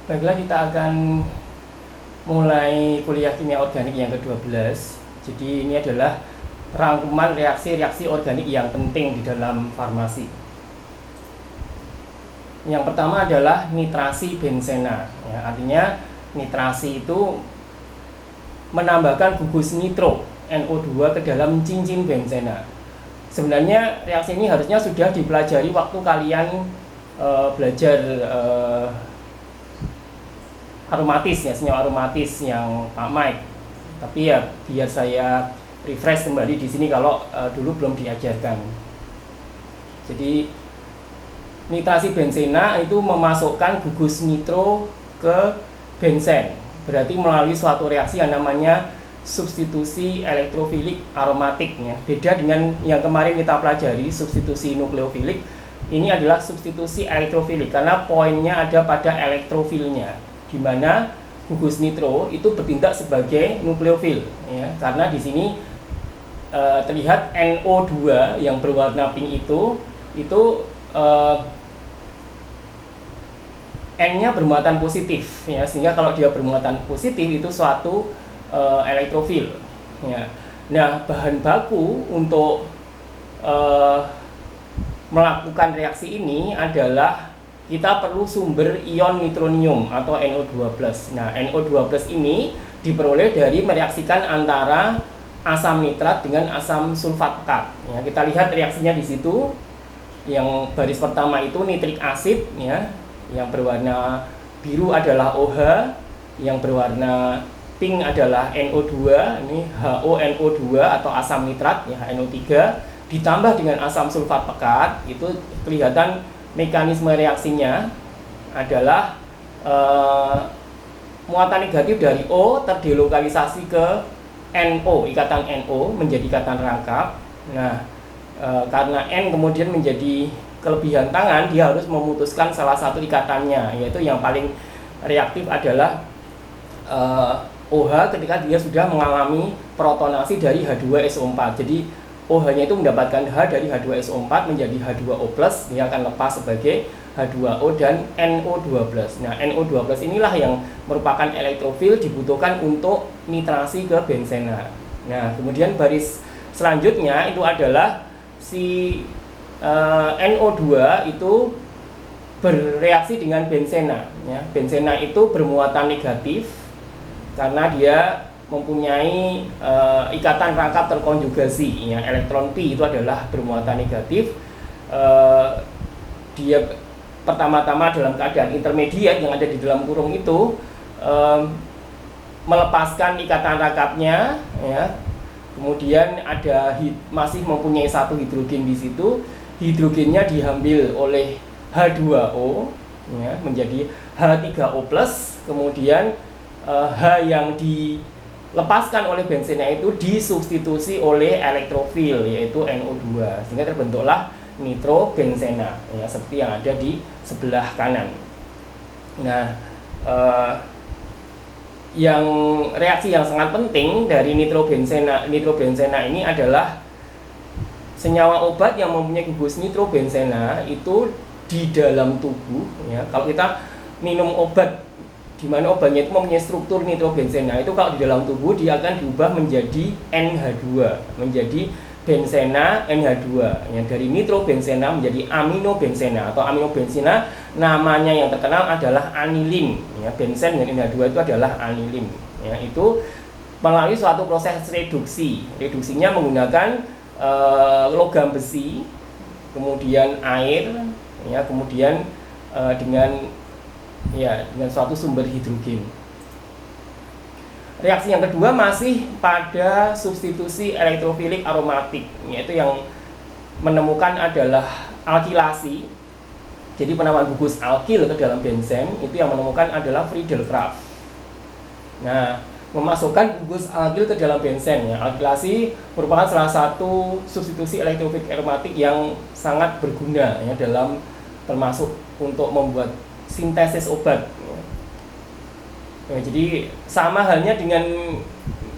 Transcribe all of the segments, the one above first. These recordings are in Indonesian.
Baiklah, kita akan mulai kuliah kimia organik yang ke-12. Jadi ini adalah rangkuman reaksi-reaksi organik yang penting di dalam farmasi. Yang pertama adalah nitrasi benzena. Ya, artinya nitrasi itu menambahkan gugus nitro NO2 ke dalam cincin benzena. Sebenarnya reaksi ini harusnya sudah dipelajari waktu kalian belajar aromatis, ya, senyawa aromatis yang Pak Mike. Tapi ya biar saya refresh kembali di sini kalau dulu belum diajarkan. Jadi nitrasi benzena itu memasukkan gugus nitro ke benzen. Berarti melalui suatu reaksi yang namanya substitusi elektrofilik aromatik, ya. Beda dengan yang kemarin kita pelajari substitusi nukleofilik. Ini adalah substitusi elektrofilik karena poinnya ada pada elektrofilnya, di mana gugus nitro itu bertindak sebagai nukleofil, ya. Karena di sini terlihat NO2 yang berwarna pink itu N-nya bermuatan positif, ya, sehingga kalau dia bermuatan positif itu suatu elektrofil, ya. Nah, bahan baku untuk melakukan reaksi ini adalah kita perlu sumber ion nitronium atau NO2+. Nah, NO2+ ini diperoleh dari mereaksikan antara asam nitrat dengan asam sulfat pekat. Ya, kita lihat reaksinya di situ. Yang baris pertama itu nitrik asid, ya. Yang berwarna biru adalah OH, yang berwarna pink adalah NO2, ini HONO2 atau asam nitrat, ya, NO3 ditambah dengan asam sulfat pekat. Itu kelihatan mekanisme reaksinya adalah muatan negatif dari O terdelokalisasi ke NO, ikatan NO menjadi ikatan rangkap. Nah, karena N kemudian menjadi kelebihan tangan, dia harus memutuskan salah satu ikatannya, yaitu yang paling reaktif adalah OH ketika dia sudah mengalami protonasi dari H2SO4. Jadi OH-nya itu mendapatkan H dari H2SO4 menjadi H2O+, dia akan lepas sebagai H2O dan NO2+. Nah, NO2+ inilah yang merupakan elektrofil dibutuhkan untuk nitrasi ke benzena. Nah, kemudian baris selanjutnya itu adalah si NO2 itu bereaksi dengan benzena, ya. Benzena itu bermuatan negatif karena dia mempunyai ikatan rangkap terkonjugasi, ya. Elektron P itu adalah bermuatan negatif. Dia pertama-tama dalam keadaan intermediate yang ada di dalam kurung itu melepaskan ikatan rangkapnya, ya. Kemudian masih mempunyai satu hidrogen di situ. Hidrogennya diambil oleh H2O, ya, menjadi H3O+. Kemudian H yang dilepaskan oleh benzena itu disubstitusi oleh elektrofil, yaitu NO2, sehingga terbentuklah nitrobenzena, ya, seperti yang ada di sebelah kanan. Nah, yang reaksi yang sangat penting dari nitrobenzena ini adalah senyawa obat yang mempunyai gugus nitrobenzena itu di dalam tubuh, ya. Kalau kita minum obat di mana obatnya itu mempunyai struktur nitrobenzena, itu kalau di dalam tubuh dia akan diubah menjadi NH2, menjadi benzena NH2, yang dari nitrobenzena menjadi aminobenzena atau aminobenzena. Namanya yang terkenal adalah anilin, ya. Benzen dengan NH2 itu adalah anilin, ya. Itu melalui suatu proses reduksi. Reduksinya menggunakan logam besi, kemudian air, ya, kemudian dengan suatu sumber hidrogen. Reaksi yang kedua masih pada substitusi elektrofilik aromatik, yaitu yang menemukan adalah alkilasi. Jadi penambahan gugus alkil ke dalam benzen itu yang menemukan adalah Friedel-Crafts. Nah, memasukkan gugus alkil ke dalam benzen, ya. Alkilasi merupakan salah satu substitusi elektrofilik aromatik yang sangat berguna, ya, dalam termasuk untuk membuat sintesis obat. Ya, jadi sama halnya dengan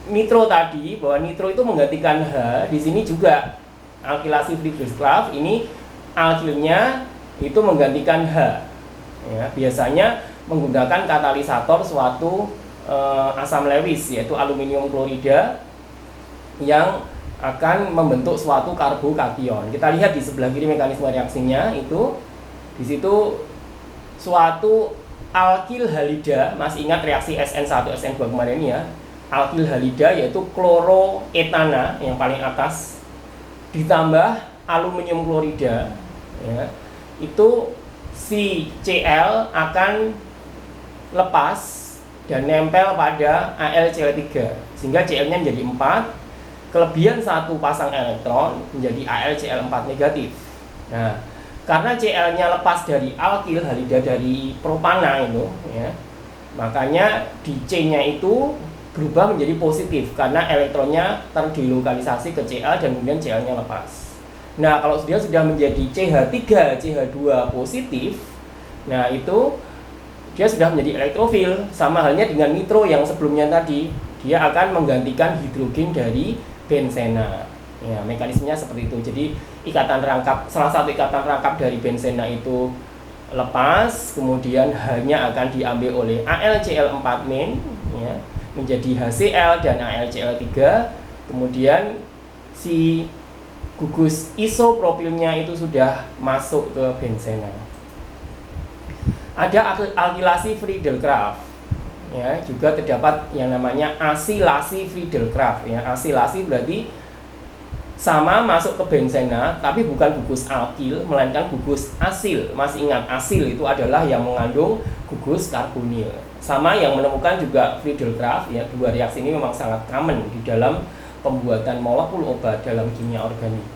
nitro tadi, bahwa nitro itu menggantikan H. Di sini juga alkilasi Friedel-Crafts ini alkilnya itu menggantikan H, ya. Biasanya menggunakan katalisator suatu asam Lewis, yaitu aluminium klorida yang akan membentuk suatu karbokation. Kita lihat di sebelah kiri mekanisme reaksinya itu, di situ suatu alkil halida, masih ingat reaksi SN1 SN2 kemarin ya, alkil halida yaitu kloroetana yang paling atas ditambah aluminium klorida ya, itu si Cl akan lepas dan nempel pada AlCl3 sehingga Cl-nya menjadi 4. Kelebihan satu pasang elektron menjadi AlCl4 negatif. Nah, karena Cl-nya lepas dari alkil halida dari propana itu, ya, makanya di C-nya itu berubah menjadi positif karena elektronnya terdilokalisasi ke Cl dan kemudian Cl-nya lepas. Nah, kalau dia sudah menjadi CH3, CH2 positif, nah itu dia sudah menjadi elektrofil. Sama halnya dengan nitro yang sebelumnya tadi, dia akan menggantikan hidrogen dari benzena. Ya, mekanismenya seperti itu. Jadi ikatan rangkap, salah satu ikatan rangkap dari benzena itu lepas, kemudian hanya akan diambil oleh AlCl4 ya, menjadi HCl dan AlCl3. Kemudian si gugus isopropilnya itu sudah masuk ke benzena. Ada alkilasi Friedel-Crafts. Ya, juga terdapat yang namanya asilasi Friedel-Crafts ya. Asilasi berarti sama masuk ke benzena tapi bukan gugus alkil melainkan gugus asil. Masih ingat asil itu adalah yang mengandung gugus karbonil. Sama yang menemukan juga Friedel-Crafts ya. Dua reaksi ini memang sangat common di dalam pembuatan molekul obat dalam kimia organik.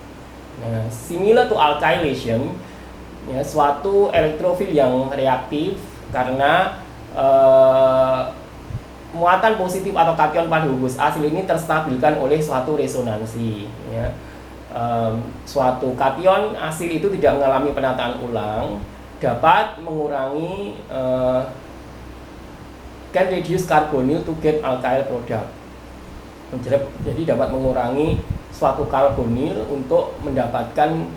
Nah, similar to alkylation ya, suatu elektrofil yang reaktif karena muatan positif atau kation pada gugus asil ini terstabilkan oleh suatu resonansi ya. Suatu kation asil itu tidak mengalami penataan ulang, dapat mengurangi can reduce carbonyl to get alkyl product. Jadi dapat mengurangi suatu karbonil untuk mendapatkan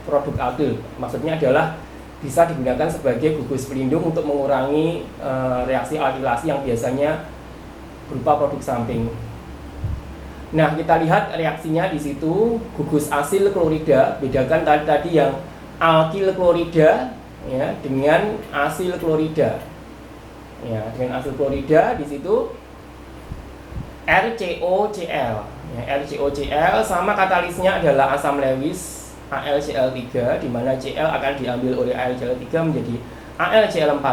produk alkyl. Maksudnya adalah bisa digunakan sebagai gugus pelindung untuk mengurangi reaksi alkilasi yang biasanya berupa produk samping. Nah, kita lihat reaksinya di situ, gugus asil klorida, bedakan tadi yang alkil klorida ya dengan asil klorida. Ya, dengan asil klorida di situ RCOCl. Ya, RCOCl sama katalisnya adalah asam Lewis AlCl3, di mana Cl akan diambil oleh AlCl3 menjadi AlCl4-.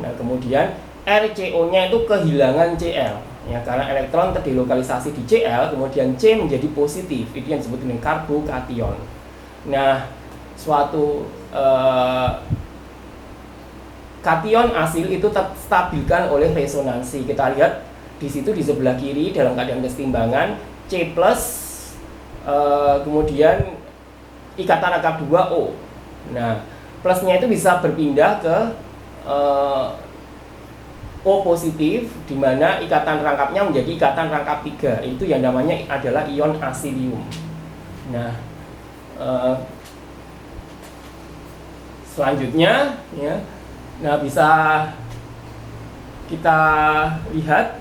Nah, kemudian RCO-nya itu kehilangan Cl ya, karena elektron terdilokalisasi di Cl, kemudian C menjadi positif. Itu yang disebut dengan karbokation. Nah, suatu kation asil itu terstabilkan oleh resonansi. Kita lihat di situ di sebelah kiri dalam keadaan kesetimbangan C+, kemudian ikatan rangkap 2O. Nah, plusnya itu bisa berpindah ke O positif, di mana ikatan rangkapnya menjadi ikatan rangkap 3. Itu yang namanya adalah ion asilium. Nah, selanjutnya ya. Nah, bisa kita lihat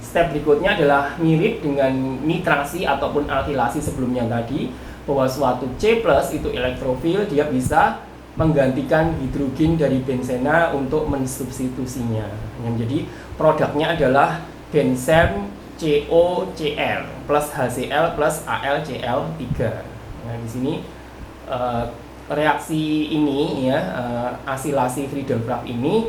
step berikutnya adalah mirip dengan nitrasi ataupun alkilasi sebelumnya tadi, bahwa suatu C+ itu elektrofil, dia bisa menggantikan hidrogen dari benzena untuk mensubstitusinya. Yang jadi produknya adalah benzen COCl plus HCl plus AlCl3. Nah, di sini reaksi ini ya, asilasi Friedel-Crafts ini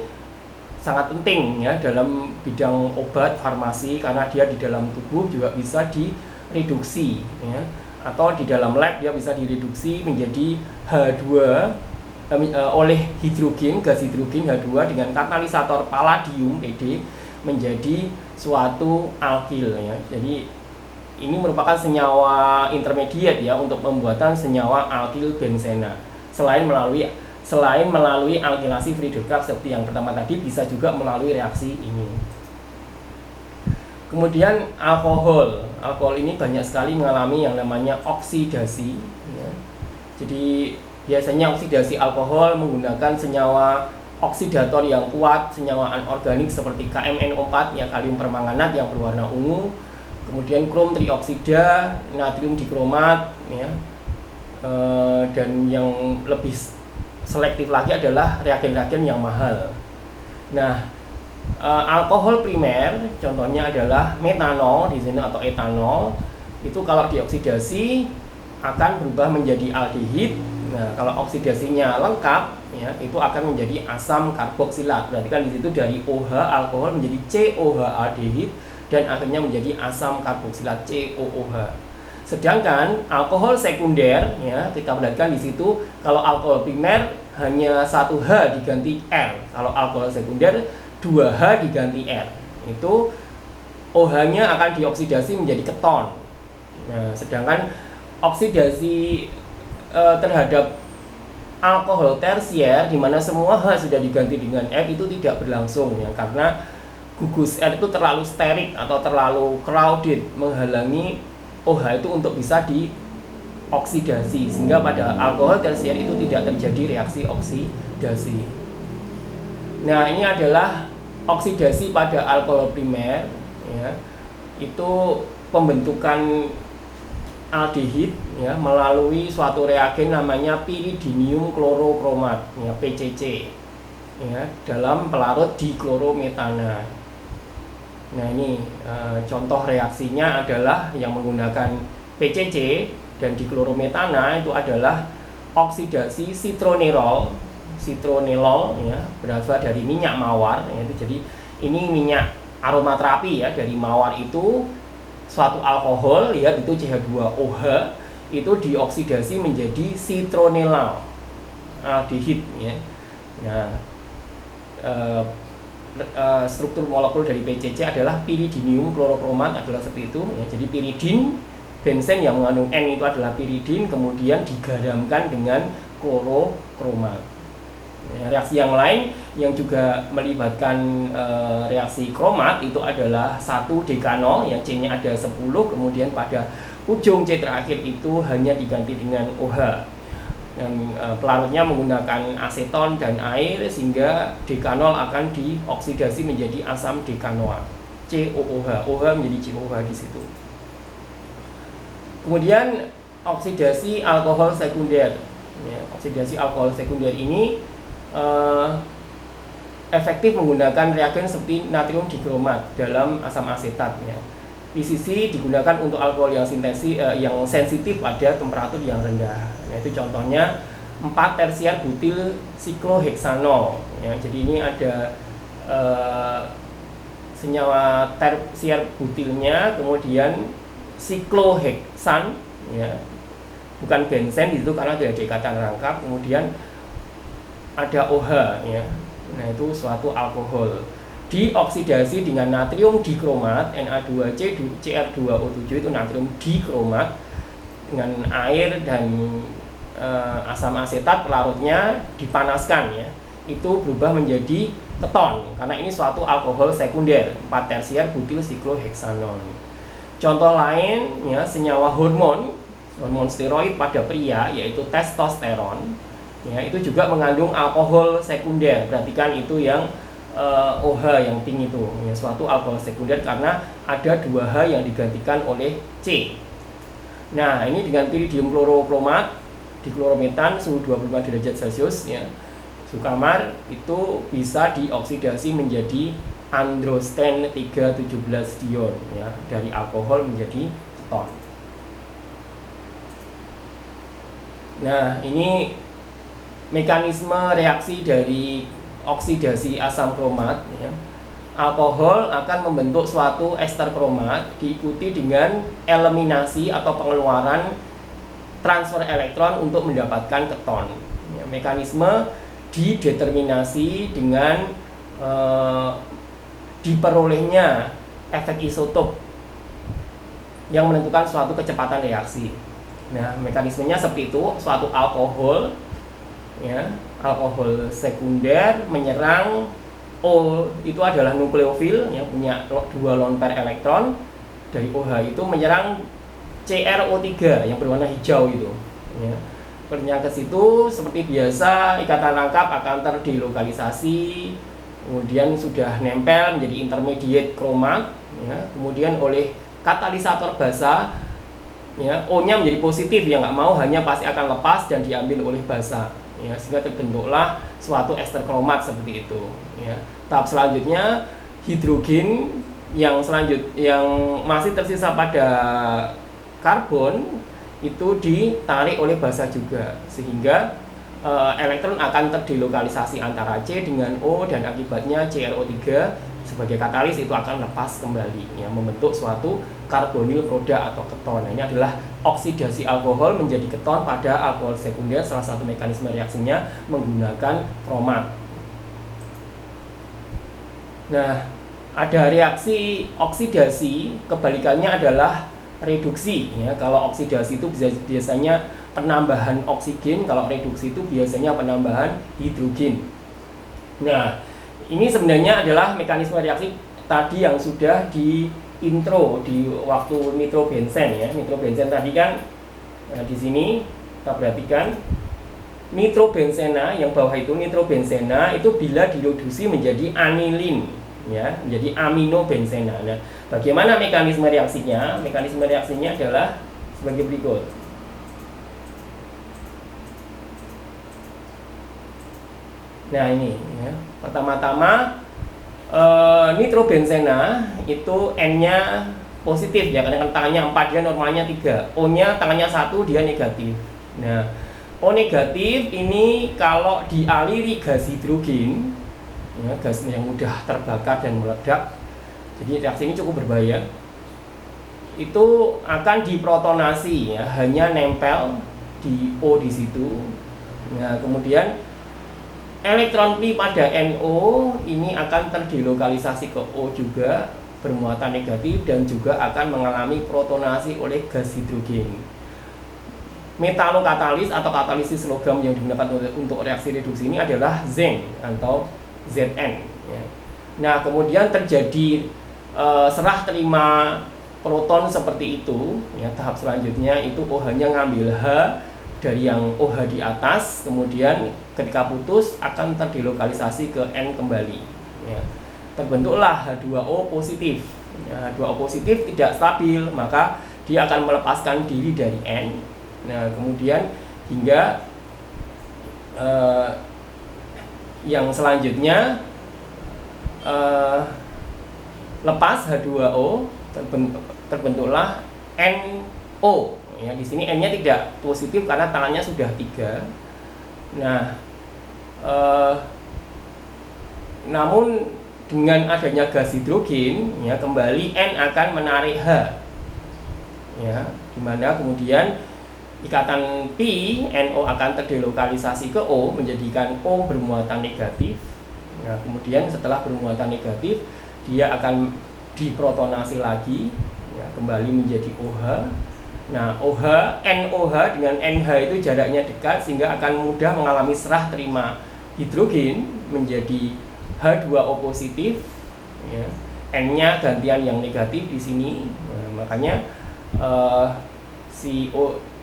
sangat penting ya dalam bidang obat farmasi, karena dia di dalam tubuh juga bisa direduksi ya, atau di dalam lab dia bisa direduksi menjadi H2 oleh hidrogen, gas hidrogen H2 dengan katalisator palladium Pd menjadi suatu alkil ya. Jadi ini merupakan senyawa intermediate ya untuk pembuatan senyawa alkil benzena. Selain melalui alkilasi Friedel-Crafts seperti yang pertama tadi, bisa juga melalui reaksi ini. Kemudian alkohol ini banyak sekali mengalami yang namanya oksidasi ya. Jadi biasanya oksidasi alkohol menggunakan senyawa oksidator yang kuat, senyawa anorganik seperti KMNO4 ya, kalium permanganat yang berwarna ungu, kemudian krom trioksida, natrium dikromat ya. Dan yang lebih selektif lagi adalah reagen-reagen yang mahal. Nah, alkohol primer contohnya adalah metanol di sini atau etanol. Itu kalau dioksidasi akan berubah menjadi aldehid. Nah, kalau oksidasinya lengkap ya, itu akan menjadi asam karboksilat. Berarti kan di situ dari OH alkohol menjadi COH aldehid dan akhirnya menjadi asam karboksilat COOH. Sedangkan alkohol sekunder ya, kita perhatikan di situ kalau alkohol primer hanya 1H diganti R. Kalau alkohol sekunder 2H diganti R. Itu OH-nya akan dioksidasi menjadi keton. Nah, sedangkan oksidasi terhadap alkohol tersier di mana semua H sudah diganti dengan R itu tidak berlangsung ya, karena gugus R itu terlalu sterik atau terlalu crowded menghalangi OH itu untuk bisa dioksidasi, sehingga pada alkohol tersier itu tidak terjadi reaksi oksidasi. Nah, ini adalah oksidasi pada alkohol primer ya, itu pembentukan aldehid ya, melalui suatu reagen namanya piridinium klorokromat ya, PCC ya, dalam pelarut diklorometana. Nah, ini contoh reaksinya adalah yang menggunakan PCC dan diklorometana itu adalah oksidasi citronilol ya, berasal dari minyak mawar ya, itu jadi ini minyak aromaterapi ya, dari mawar itu suatu alkohol ya, itu CH2OH itu dioksidasi menjadi citronilol aldehid ya. Nah, struktur molekul dari PCC adalah piridinium klorokromat adalah seperti itu ya. Jadi piridin, benzen yang mengandung N itu adalah piridin, kemudian digaramkan dengan klorokromat. Ya, reaksi yang lain yang juga melibatkan reaksi kromat itu adalah 1-dekanol yang C-nya ada 10, kemudian pada ujung C terakhir itu hanya diganti dengan OH. Dan pelarutnya menggunakan aseton dan air sehingga dekanol akan dioksidasi menjadi asam dekanoat COOH. OH menjadi COOH di situ. Kemudian oksidasi alkohol sekunder. Ya, oksidasi alkohol sekunder ini efektif menggunakan reagen seperti natrium dikromat dalam asam asetat ya. PCC digunakan untuk alkohol yang yang sensitif pada temperatur yang rendah. Nah, itu contohnya 4 tersier butil sikloheksanol ya. Jadi ini ada senyawa tersier butilnya, kemudian sikloheksan ya. Bukan benzen itu karena tidak ada ikatan rangkap, kemudian ada OH ya. Nah, itu suatu alkohol dioksidasi dengan natrium dikromat Na2C Cr2O7 itu natrium dikromat dengan air dan asam asetat, pelarutnya dipanaskan ya, itu berubah menjadi keton karena ini suatu alkohol sekunder 4 tersier butil sikloheksanol. Contoh lain ya, senyawa hormon steroid pada pria yaitu testosteron ya, itu juga mengandung alkohol sekunder. Perhatikan itu yang OH yang pink itu ya, suatu alkohol sekunder karena ada 2H yang digantikan oleh C. Nah, ini dengan piridium klorokromat diklorometan suhu 25 derajat Celcius ya, suhu kamar itu bisa dioksidasi menjadi androsten 317 diol ya, dari alkohol menjadi keton. Nah, ini mekanisme reaksi dari oksidasi asam kromat ya. Alkohol akan membentuk suatu ester kromat diikuti dengan eliminasi atau pengeluaran transfer elektron untuk mendapatkan keton ya. Mekanisme dideterminasi dengan diperolehnya efek isotop yang menentukan suatu kecepatan reaksi. Nah, mekanismenya seperti itu, suatu alkohol ya, alkohol sekunder menyerang O itu adalah nukleofil yang punya 2 lone pair elektron, dari OH itu menyerang CrO3 yang berwarna hijau itu ya. Bernya ke situ seperti biasa ikatan rangkap akan terdelokalisasi, kemudian sudah nempel menjadi intermediate kromat, ya, kemudian oleh katalisator basa, ya, O-nya menjadi positif, yang nggak mau hanya pasti akan lepas dan diambil oleh basa, ya, sehingga terbentuklah suatu ester kromat seperti itu, ya. Tahap selanjutnya hidrogen yang masih tersisa pada karbon itu ditarik oleh basa juga, sehingga elektron akan terdelokalisasi antara C dengan O, dan akibatnya CrO3 sebagai katalis itu akan lepas kembali, ya, membentuk suatu karbonil roda atau keton. Nah, ini adalah oksidasi alkohol menjadi keton pada alkohol sekunder. Salah satu mekanisme reaksinya menggunakan kromat. Nah, ada reaksi oksidasi, kebalikannya adalah reduksi, ya. Kalau oksidasi itu biasanya penambahan oksigen, kalau reduksi itu biasanya penambahan hidrogen. Nah, ini sebenarnya adalah mekanisme reaksi tadi yang sudah di intro di waktu nitrobenzen, ya. Nitrobenzen tadi kan, nah, di sini kita perhatikan nitrobenzena yang bawah itu, nitrobenzena itu bila direduksi menjadi anilin, ya, menjadi aminobenzena. Nah, bagaimana mekanisme reaksinya? Mekanisme reaksinya adalah sebagai berikut. Nah, ini, ya. Pertama-tama nitrobenzena itu N-nya positif, ya, karena tangannya 4, dia normalnya 3. O-nya tangannya 1, dia negatif. Nah, O negatif ini kalau dialiri gas hidrogen, ya, gas yang mudah terbakar dan meledak, jadi reaksi ini cukup berbahaya. Itu akan diprotonasi, ya, hanya nempel di O di situ. Nah, kemudian elektron pi pada NO ini akan terdelokalisasi ke O juga, bermuatan negatif, dan juga akan mengalami protonasi oleh gas hidrogen. Metalokatalis atau katalisis logam yang digunakan untuk reaksi reduksi ini adalah zinc atau Zn, ya. Nah, kemudian terjadi serah terima proton seperti itu, ya. Tahap selanjutnya itu OH-nya ngambil H dari yang OH di atas, kemudian ketika putus akan terdelokalisasi ke N kembali, ya. Terbentuklah H2O positif, ya. H2O positif tidak stabil, maka dia akan melepaskan diri dari N. Nah, kemudian hingga yang selanjutnya lepas H2O, terbentuklah NO. Ya, di sini N-nya tidak positif karena tangannya sudah 3. Nah, namun dengan adanya gas hidrogen, ya, kembali N akan menarik H, ya, dimana kemudian ikatan pi NO akan terdelokalisasi ke O, menjadikan O bermuatan negatif. Nah, kemudian setelah bermuatan negatif, dia akan diprotonasi lagi, ya, kembali menjadi OH. Nah, OH, NOH dengan NH itu jaraknya dekat sehingga akan mudah mengalami serah terima hidrogen menjadi H2O positif, ya. N-nya gantian yang negatif di sini. Nah, makanya si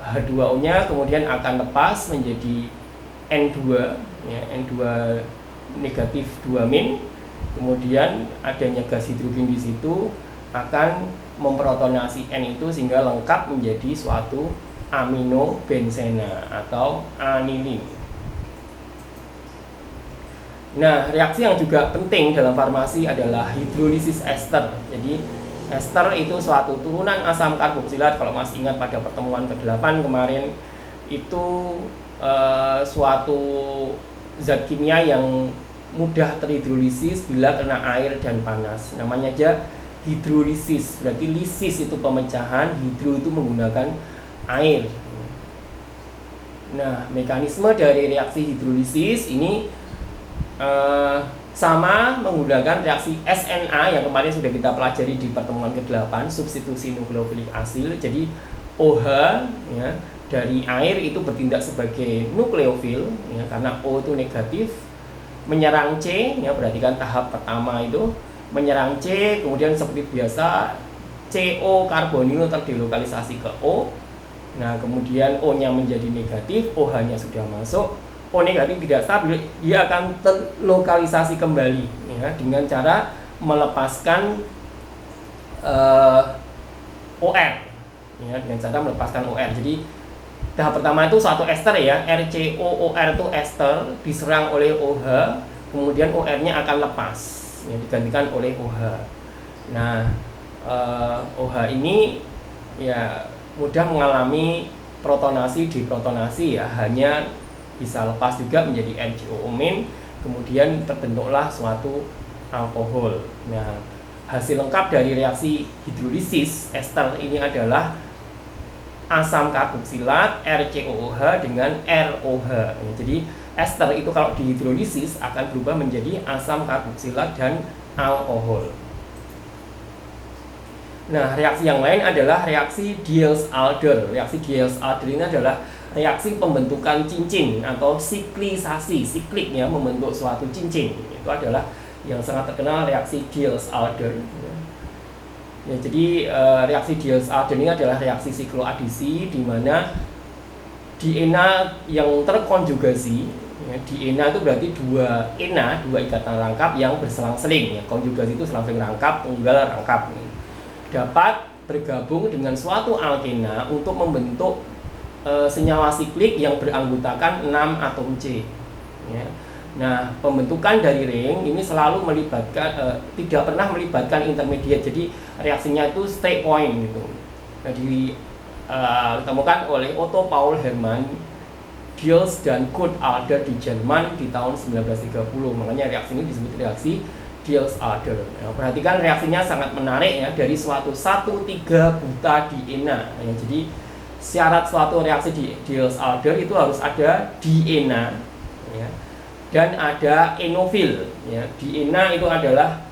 H2O-nya kemudian akan lepas menjadi N2, ya, N2 negatif 2 min. Kemudian adanya gas hidrogen di situ akan memprotonasi N itu sehingga lengkap menjadi suatu aminobenzena atau anilin. Nah, reaksi yang juga penting dalam farmasi adalah hidrolisis ester. Jadi ester itu suatu turunan asam karboksilat. Kalau masih ingat pada pertemuan ke-8 kemarin, itu suatu zat kimia yang mudah terhidrolisis bila kena air dan panas. Namanya aja hidrolisis, berarti lisis itu pemecahan, hidro itu menggunakan air. Nah, mekanisme dari reaksi hidrolisis ini sama menggunakan reaksi SNA yang kemarin sudah kita pelajari di pertemuan ke-8, substitusi nukleofilik asil. Jadi OH, ya, dari air itu bertindak sebagai nukleofil, ya, karena O itu negatif, menyerang C, ya, berarti kan tahap pertama itu menyerang C, kemudian seperti biasa CO karbonil terdelokalisasi ke O, Nah, kemudian O-nya menjadi negatif, OH-nya sudah masuk, O negatif tidak stabil, dia akan terlokalisasi kembali ya, dengan cara melepaskan OR ya, dengan cara melepaskan OR. Jadi tahap pertama itu suatu ester ya, RCOOR itu ester diserang oleh OH, kemudian OR-nya akan lepas ya, digantikan oleh OH. Nah, OH ini ya mudah mengalami protonasi deprotonasi ya, hanya bisa lepas juga menjadi NCOO-, kemudian terbentuklah suatu alkohol. Nah, hasil lengkap dari reaksi hidrolisis ester ini adalah asam karboksilat RCOOH dengan ROH. Ya, jadi ester itu kalau dihidrolisis akan berubah menjadi asam karboksilat dan alkohol. Nah, reaksi yang lain adalah reaksi Diels-Alder. Reaksi Diels-Alder ini adalah reaksi pembentukan cincin atau siklisasi, sikliknya membentuk suatu cincin. Itu adalah yang sangat terkenal reaksi Diels-Alder. Ya, jadi reaksi Diels-Alder ini adalah reaksi sikloadisi di mana DNA yang terkonjugasi, ya, DNA itu berarti dua ena, dua ikatan rangkap yang berselang-seling. Ya, konjugasi itu selang-seling rangkap, tunggal rangkap. Dapat bergabung dengan suatu alkena untuk membentuk senyawa siklik yang beranggotakan 6 atom C. Ya. Nah, pembentukan dari ring ini selalu melibatkan tidak pernah melibatkan intermediate. Jadi reaksinya itu straight point gitu. Nah, ditemukan oleh Otto Paul Hermann, Diels dan Kurt Alder di Jerman di tahun 1930. Makanya reaksi ini disebut reaksi Diels-Alder. Nah, perhatikan reaksinya sangat menarik ya, dari suatu 1,3 butadiena. Ya, jadi syarat suatu reaksi di Diels-Alder itu harus ada diena ya, dan ada enofil ya. Diena itu adalah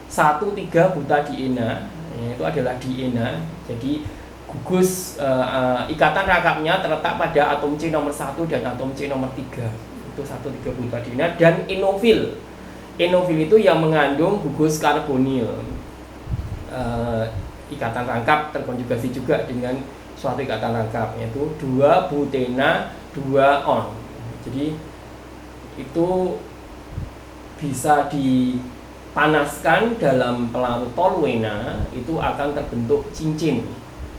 1,3 butadiena ya, itu adalah diena. Jadi gugus ikatan rangkapnya terletak pada atom C nomor 1 dan atom C nomor 3. Itu 1,3 butadiena. Dan enofil, enofil itu yang mengandung gugus karbonil. Ikatan rangkap terkonjugasi juga dengan suatu ikatan rangkap, yaitu 2 butena 2 on. Jadi itu bisa dipanaskan dalam pelarut toluena, itu akan terbentuk cincin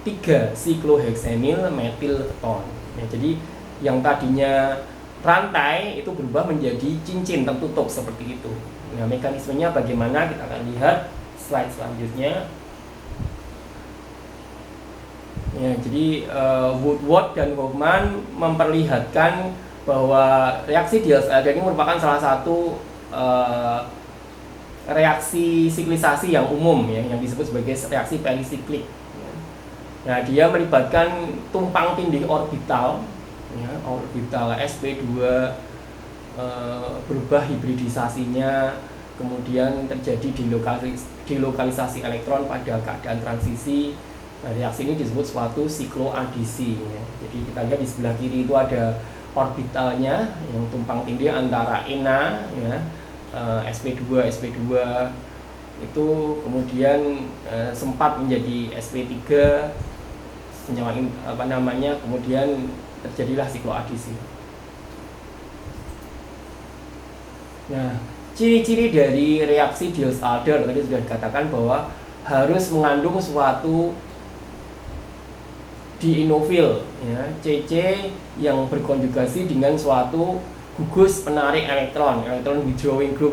3 sikloheksenil metil keton. Ya, jadi yang tadinya rantai itu berubah menjadi cincin tertutup seperti itu. Nah, mekanismenya bagaimana kita akan lihat slide selanjutnya. Ya, jadi Woodward dan Hofmann memperlihatkan bahwa reaksi Diels-Alder ini merupakan salah satu reaksi siklisasi yang umum ya, yang disebut sebagai reaksi perisiklik. Nah, dia melibatkan tumpang tindih orbital ya, orbital sp2 berubah hibridisasinya, kemudian terjadi delokalisasi elektron pada keadaan transisi. Nah, reaksi ini disebut suatu sikloadisi ya. Jadi kita lihat di sebelah kiri itu ada orbitalnya yang tumpang tindih antara ena ya, sp2 itu kemudian sempat menjadi sp3 senyawa kemudian terjadilah sikloadisi. Nah, ciri-ciri dari reaksi Diels-Alder tadi sudah dikatakan bahwa harus mengandung suatu diinofil ya, CC yang berkonjugasi dengan suatu gugus penarik elektron withdrawing group